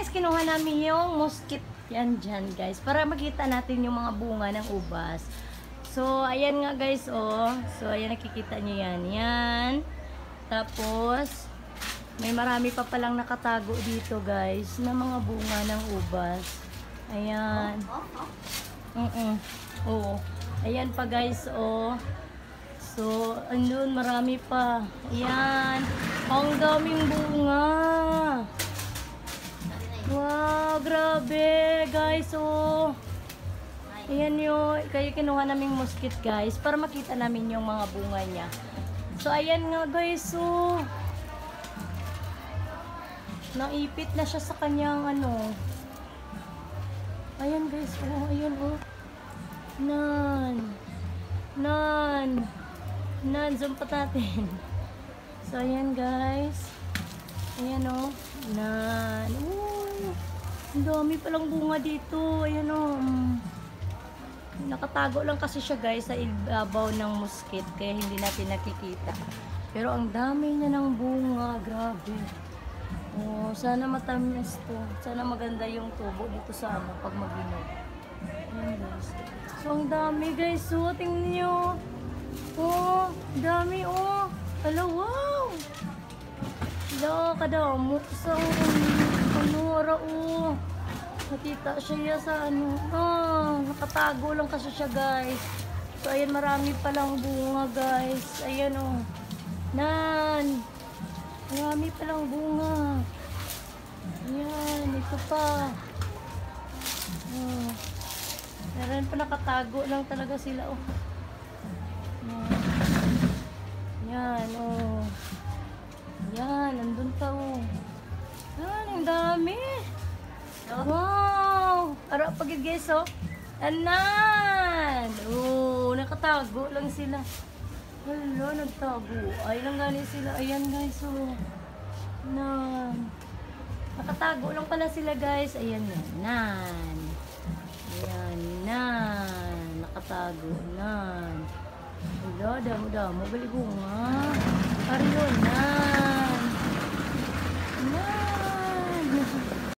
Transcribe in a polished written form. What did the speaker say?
guys, kinuha namin yung mosquito. Yan dyan guys. Para makita natin yung mga bunga ng ubas. So, ayan nga guys, oh. So, ayan, nakikita nyo yan. Yan. Tapos, may marami pa palang nakatago dito guys na mga bunga ng ubas. Ayan. Oo. Ayan pa guys, oh. So, andun, marami pa. Ayan. Ang daming bunga. Wow, grabe guys, oh. Ayan yung, kayo kinuha naming mosquito guys, para makita namin yung mga bunga niya. So, ayan nga guys, oh. Naipit na siya sa kanyang ano. Ayan guys, oh, ayan, oh. Nan, zoom pa natin. So, ayan guys. Ayan, oh. Nan. Ang dami palang bunga dito. Ayan, oh. Nakatago lang kasi siya guys sa ibabaw ng mosquito. Kaya hindi natin nakikita. Pero ang dami niya ng bunga. Grabe. Oh, sana matamis to. Sana maganda yung tubo dito sa ano pag mag-inog. Ayan guys. So, ang dami guys. So, tingnan nyo. Oh, dami oh. Hello, wow. Hello, kadamo. So, panura oh. Nakita siya sa ano. Oh, nakatago lang kasi siya guys. So, ayan, marami palang bunga guys. Ayan oh. Nan. Marami palang bunga. Ayan, ito pa. Oh. Meron pa nakatago lang talaga sila oh. Yan, oh. Yan, nandun pa, oh. Yan, ang dami. Wow! Ara pagid guys, oh. Anan! Oh, nakatago lang sila. Hello, nagtago. Ay, lang gani sila. Ayan, guys, oh. Nan. Nakatago lang pala sila, guys. Ayan, yan. Nan. Ayan, nan. Nakatago, nan. Hello, damo-damo. Bali bunga. Ariyo, nan. Nan.